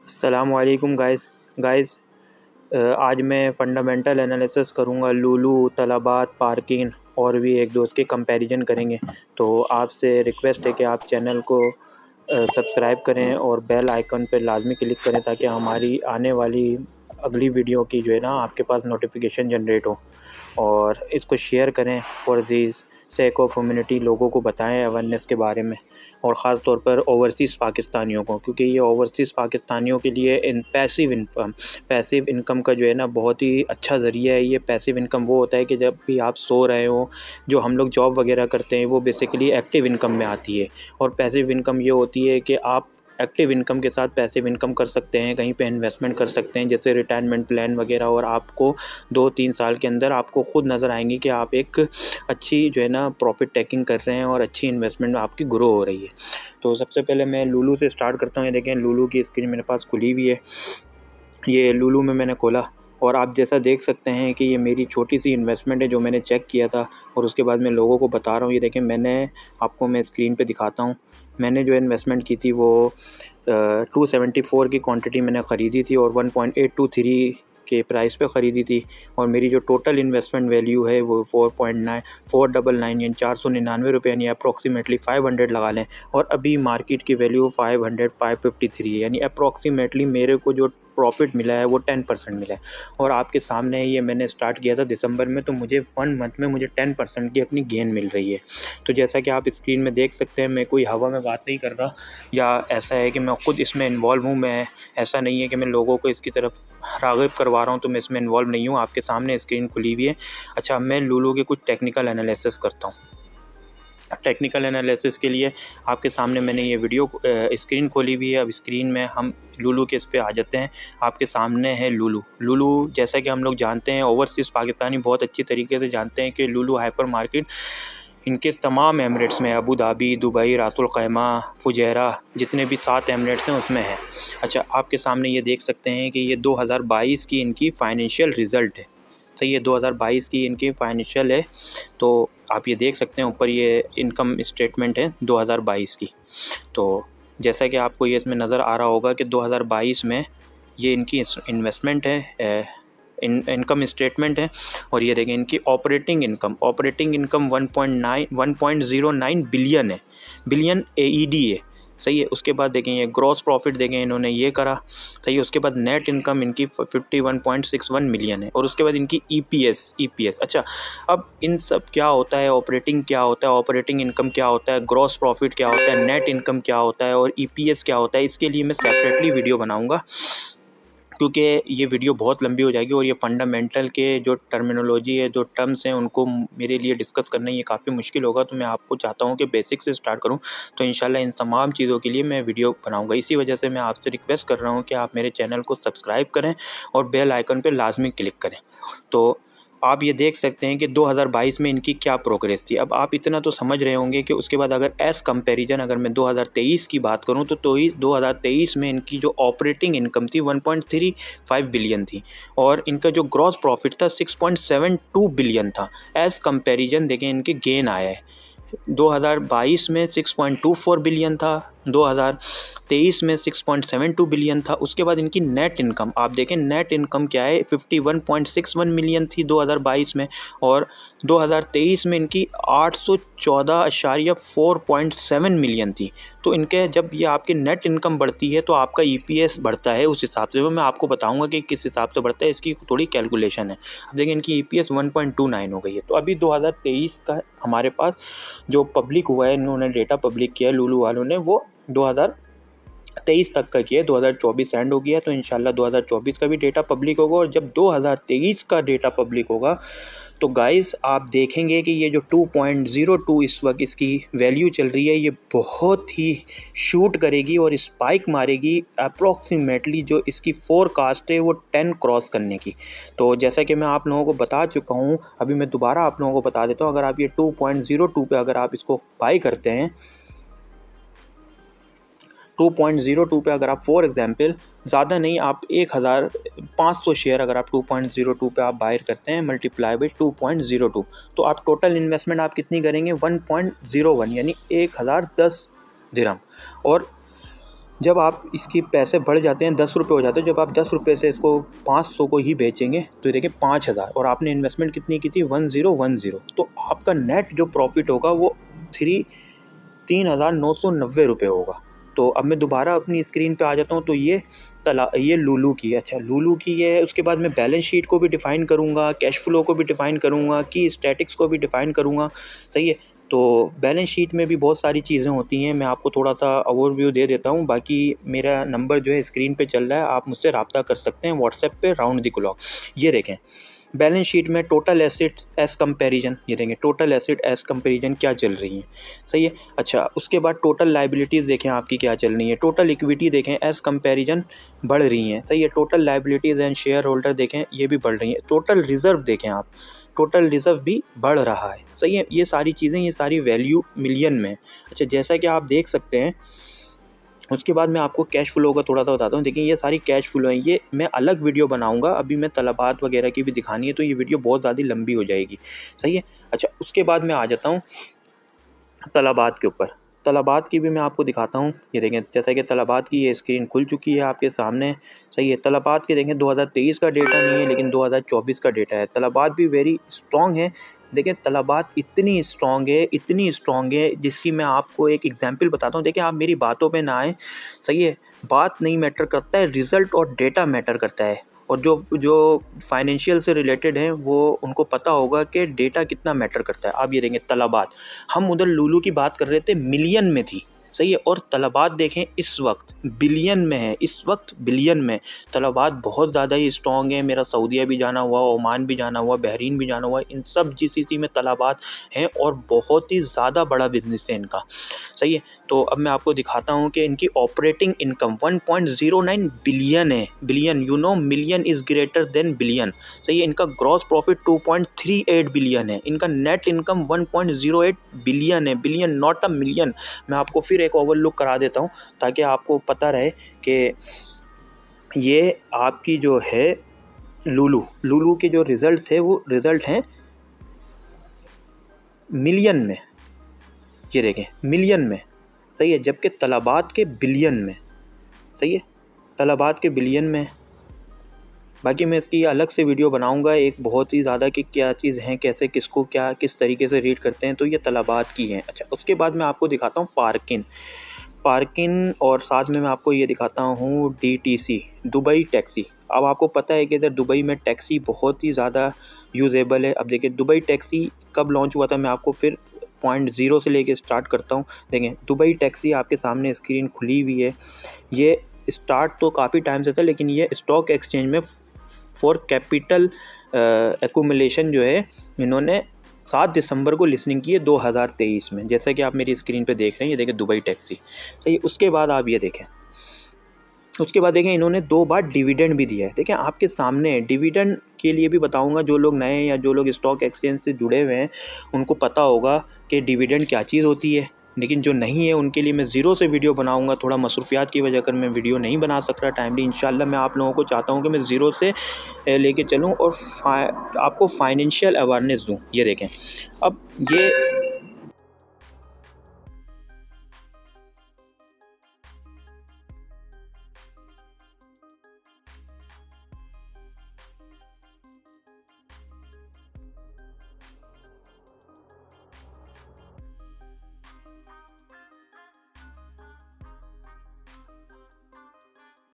अस्सलामुअलैकुम गाइस। आज मैं फ़ंडामेंटल एनालिसिस करूँगा लुलु, तलबात, पार्किंग और भी एक दो उसके कंपैरिजन करेंगे। तो आपसे रिक्वेस्ट है कि आप चैनल को सब्सक्राइब करें और बेल आइकन पर लाजमी क्लिक करें ताकि हमारी आने वाली अगली वीडियो की जो है ना आपके पास नोटिफिकेशन जनरेट हो। और इसको शेयर करें for this sake of humanity, लोगों को बताएं अवेयरनेस के बारे में, और ख़ास तौर पर ओवरसीज़ पाकिस्तानियों को, क्योंकि ये ओवरसीज़ पाकिस्तानियों के लिए पैसिव इनकम का जो है ना बहुत ही अच्छा ज़रिया है। ये पैसिव इनकम वो होता है कि जब भी आप सो रहे हो, जो हम लोग जॉब वगैरह करते हैं वो बेसिकली एक्टिव इनकम में आती है। और पैसिव इनकम ये होती है कि आप एक्टिव इनकम के साथ पैसिव इनकम कर सकते हैं, कहीं पे इन्वेस्टमेंट कर सकते हैं, जैसे रिटायरमेंट प्लान वगैरह, और आपको 2-3 साल के अंदर आपको खुद नज़र आएंगी कि आप एक अच्छी जो है ना प्रॉफिट टेकिंग कर रहे हैं और अच्छी इन्वेस्टमेंट में आपकी ग्रो हो रही है। तो सबसे पहले मैं लुलु से स्टार्ट करता हूँ। ये देखें, लुलु की स्क्रीन मेरे पास खुली हुई है। ये लुलु में मैंने खोला और आप जैसा देख सकते हैं कि ये मेरी छोटी सी इन्वेस्टमेंट है जो मैंने चेक किया था, और उसके बाद मैं लोगों को बता रहा हूँ। ये देखें, मैं स्क्रीन पे दिखाता हूँ। मैंने जो इन्वेस्टमेंट की थी वो 274 की क्वांटिटी मैंने ख़रीदी थी और 1.823 के प्राइस पे ख़रीदी थी। और मेरी जो टोटल इन्वेस्टमेंट वैल्यू है वो 499 यानी 499 रुपये, यानी अप्रॉक्सीमेटली 500 लगा लें। और अभी मार्केट की वैल्यू 553 है, यानी अप्रॉक्सीमेटली मेरे को जो प्रॉफिट मिला है वो 10% मिला है। और आपके सामने ये मैंने स्टार्ट किया था दिसंबर में, तो मुझे 1 मंथ में मुझे 10% की अपनी गेन मिल रही है। तो जैसा कि आप स्क्रीन में देख सकते हैं, मैं कोई हवा में बात नहीं कर रहा, या ऐसा है कि मैं खुद इसमें इन्वॉल्व हूँ। मैं ऐसा नहीं है कि मैं लोगों को इसकी तरफ राग़िब करवा रहा हूँ, तो मैं इसमें इन्वॉल्व नहीं हूँ। आपके सामने स्क्रीन खुली हुई है। अच्छा, मैं लुलु के कुछ टेक्निकल एनालिसिस करता हूँ। टेक्निकल एनालिसिस के लिए आपके सामने मैंने ये वीडियो स्क्रीन खोली हुई है। अब स्क्रीन में हम लुलु के इस पे आ जाते हैं। आपके सामने है लुलु। जैसा कि हम लोग जानते हैं, ओवरसीज़ पाकिस्तानी बहुत अच्छी तरीके से जानते हैं कि लुलु हाइपर मार्केट इनके तमाम एमिरेट्स में, अबू धाबी, दुबई, रासुल खैमा, फुजैरा, जितने भी 7 एमिरेट्स हैं उसमें है। अच्छा, आपके सामने ये देख सकते हैं कि ये 2022 की इनकी फाइनेंशियल रिज़ल्ट है। सही है, 2022 की इनकी फाइनेंशियल है। तो आप ये देख सकते हैं ऊपर ये इनकम स्टेटमेंट है 2022 की। तो जैसा कि आपको ये इसमें नज़र आ रहा होगा कि 2022 में ये इनकी इन्वेस्टमेंट है, इनकम स्टेटमेंट है। और ये देखें, इनकी ऑपरेटिंग इनकम 1.09 बिलियन है, बिलियन AED है। सही है। उसके बाद देखें, ये ग्रॉस प्रॉफिट देखें इन्होंने ये करा। सही है। उसके बाद नेट इनकम इनकी 51.61 मिलियन है। और उसके बाद इनकी EPS। अच्छा, अब इन सब क्या होता है, ऑपरेटिंग क्या होता है, ऑपरेटिंग इनकम क्या होता है, ग्रॉस प्रॉफिट क्या होता है, नेट इनकम क्या होता है और EPS क्या होता है, इसके लिए मैं सेपरेटली वीडियो बनाऊँगा, क्योंकि ये वीडियो बहुत लंबी हो जाएगी। और ये फंडामेंटल के जो टर्मिनोलॉजी है, जो टर्म्स हैं, उनको मेरे लिए डिस्कस करना ये काफ़ी मुश्किल होगा। तो मैं आपको चाहता हूँ कि बेसिक से स्टार्ट करूँ। तो इंशाल्लाह इन तमाम चीज़ों के लिए मैं वीडियो बनाऊँगा। इसी वजह से मैं आपसे रिक्वेस्ट कर रहा हूँ कि आप मेरे चैनल को सब्सक्राइब करें और बेल आइकन पर लाजमी क्लिक करें। तो आप ये देख सकते हैं कि 2022 में इनकी क्या प्रोग्रेस थी। अब आप इतना तो समझ रहे होंगे कि उसके बाद अगर एज़ कंपैरिजन अगर मैं 2023 की बात करूं, तो 2023 में इनकी जो ऑपरेटिंग इनकम थी 1.35 बिलियन थी, और इनका जो ग्रॉस प्रॉफिट था 6.72 बिलियन था। एज़ कंपैरिजन देखें, इनके गेन आया है। 2022 में 6.24 बिलियन था, 2023 में 6.72 बिलियन था। उसके बाद इनकी नेट इनकम आप देखें, नेट इनकम क्या है, 51.61 मिलियन थी 2022 में, और 2023 में इनकी 814.47 मिलियन थी। तो इनके जब ये आपकी नेट इनकम बढ़ती है तो आपका EPS बढ़ता है। उस हिसाब से मैं आपको बताऊंगा कि किस हिसाब से बढ़ता है, इसकी थोड़ी कैलकुलेशन है। अब देखिए, इनकी EPS 1.29 हो गई है। तो अभी 2023 का हमारे पास जो पब्लिक हुआ है, इन्होंने डेटा पब्लिक किया है लुलु वालों ने, वो 2023 तक का किया है। 2024 एंड हो गया, तो इंशाल्लाह 2024 का भी डेटा पब्लिक होगा। और जब 2023 का डेटा पब्लिक होगा तो गाइस आप देखेंगे कि ये जो 2.02 इस वक्त इसकी वैल्यू चल रही है, ये बहुत ही शूट करेगी और स्पाइक मारेगी। अप्रॉक्सीमेटली जो इसकी फोरकास्ट है वो 10 क्रॉस करने की। तो जैसा कि मैं आप लोगों को बता चुका हूँ, अभी मैं दोबारा आप लोगों को बता देता हूँ। अगर आप ये 2.02 पे अगर आप इसको बाई करते हैं, 2.02 पे अगर आप फॉर एग्जांपल ज़्यादा नहीं, आप 1500 शेयर अगर आप 2.02 पे आप बायर करते हैं, मल्टीप्लाई बाई 2.02, तो आप टोटल इन्वेस्टमेंट आप कितनी करेंगे, 1.01, यानी 1010 दिरहम। और जब आप इसकी पैसे बढ़ जाते हैं 10 रुपये हो जाते हैं, जब आप 10 रुपये से इसको 500 को ही बेचेंगे तो देखिए 5000, और आपने इन्वेस्टमेंट कितनी की थी 1010, तो आपका नेट जो प्रॉफिट होगा वो 3,990 रुपये होगा। तो अब मैं दोबारा अपनी स्क्रीन पे आ जाता हूँ। तो ये लूलू की, अच्छा लूलू की ये है। उसके बाद मैं बैलेंस शीट को भी डिफ़ाइन करूँगा, कैश फ्लो को भी डिफ़ाइन करूँगा, की स्टैटिक्स को भी डिफ़ाइन करूँगा, सही है। तो बैलेंस शीट में भी बहुत सारी चीज़ें होती हैं, मैं आपको थोड़ा सा ओवरव्यू दे देता हूँ। बाकी मेरा नंबर जो है स्क्रीन पे चल रहा है, आप मुझसे रब्ता कर सकते हैं व्हाट्सएप पे राउंड द क्लॉक। ये देखें बैलेंस शीट में टोटल एसेट एज कंपैरिजन, ये देखें टोटल एसेट एज कंपैरिजन क्या चल रही है, सही है। अच्छा उसके बाद टोटल लायबिलिटीज़ देखें आपकी क्या चल रही है, टोटल इक्विटी देखें एज कंपैरिजन बढ़ रही हैं, सही है। Total liabilities and share holder देखें ये भी बढ़ रही हैं। टोटल रिज़र्व देखें आप, टोटल रिज़र्व भी बढ़ रहा है, सही है। ये सारी चीज़ें, ये सारी वैल्यू मिलियन में। अच्छा जैसा कि आप देख सकते हैं, उसके बाद मैं आपको कैश फ्लो का थोड़ा सा बताता हूँ। देखिए ये सारी कैश फ्लो हैं, ये मैं अलग वीडियो बनाऊंगा, अभी मैं तलबात वगैरह की भी दिखानी है तो ये वीडियो बहुत ज़्यादा लंबी हो जाएगी, सही है। अच्छा उसके बाद मैं आ जाता हूँ तलबात के ऊपर। तलबात की भी मैं आपको दिखाता हूँ। ये देखें जैसा कि तलबात की ये स्क्रीन खुल चुकी है आपके सामने, सही है। तलबात के देखें 2023 का डेटा नहीं है लेकिन 2024 का डेटा है। तलबात भी वेरी स्ट्रॉन्ग है। देखें तलबात इतनी स्ट्रॉन्ग है जिसकी मैं आपको एक एग्जांपल बताता हूँ। देखिए आप मेरी बातों पे ना आए, सही है। बात नहीं मैटर करता है, रिज़ल्ट और डेटा मैटर करता है। और जो जो फाइनेंशियल से रिलेटेड हैं वो उनको पता होगा कि डेटा कितना मैटर करता है। आप ये देखेंगे तलबात, हम उधर लूलू की बात कर रहे थे मिलियन में थी, सही है। और तलबात देखें इस वक्त बिलियन में है, इस वक्त बिलियन में। तलबात बहुत ज़्यादा ही स्ट्रॉन्ग है। मेरा सऊदीया भी जाना हुआ, ओमान भी जाना हुआ, बहरीन भी जाना हुआ, इन सब जीसीसी में तलबात हैं और बहुत ही ज़्यादा बड़ा बिजनेस है इनका, सही है। तो अब मैं आपको दिखाता हूँ कि इनकी ऑपरेटिंग इनकम 1.09 बिलियन है। Billion, you know million is greater than billion, सही है। इनका ग्रॉस प्रॉफिट 2.38 बिलियन है। इनका नेट इनकम 1.08 बिलियन है, बिलियन नॉट अ मिलियन। मैं आपको फिर एक ओवरलुक करा देता हूँ ताकि आपको पता रहे कि ये आपकी जो है लूलू के जो रिज़ल्ट है वो रिज़ल्ट हैं मिलियन में। ये देखें मिलियन में, सही है। जबकि तलबात के बिलियन में, सही है, तलबात के बिलियन में। बाकी मैं इसकी अलग से वीडियो बनाऊंगा एक बहुत ही ज़्यादा कि क्या चीज़ हैं, कैसे किसको क्या किस तरीके से रीड करते हैं। तो ये तलबात की हैं। अच्छा उसके बाद मैं आपको दिखाता हूँ पार्किन और साथ में मैं आपको ये दिखाता हूँ DTC, दुबई टैक्सी। अब आपको पता है कि इधर दुबई में टैक्सी बहुत ही ज़्यादा यूजेबल है। अब देखिए दुबई टैक्सी कब लॉन्च हुआ था, मैं आपको फिर पॉइंट ज़ीरो से लेके स्टार्ट करता हूँ। देखें दुबई टैक्सी आपके सामने स्क्रीन खुली हुई है। ये स्टार्ट तो काफ़ी टाइम से था लेकिन ये स्टॉक एक्सचेंज में फॉर कैपिटल एक्यूमुलेशन जो है इन्होंने 7 दिसंबर को लिस्टिंग की है 2023 में, जैसा कि आप मेरी स्क्रीन पे देख रहे हैं। ये देखें दुबई टैक्सी, सही। उसके बाद आप ये देखें, उसके बाद देखें इन्होंने 2 बार डिविडेंड भी दिया है। देखें आपके सामने डिविडेंड के लिए भी बताऊंगा, जो लोग नए हैं या जो लोग स्टॉक एक्सचेंज से जुड़े हुए हैं उनको पता होगा कि डिविडेंड क्या चीज़ होती है। लेकिन जो नहीं है उनके लिए मैं ज़ीरो से वीडियो बनाऊंगा। थोड़ा मसरूफियात की वजह कर मैं वीडियो नहीं बना सक रहा टाइमली। इंशाल्लाह मैं आप लोगों को चाहता हूं कि मैं ज़ीरो से लेके चलूं और आपको फाइनेंशियल अवेयरनेस दूं। ये देखें अब ये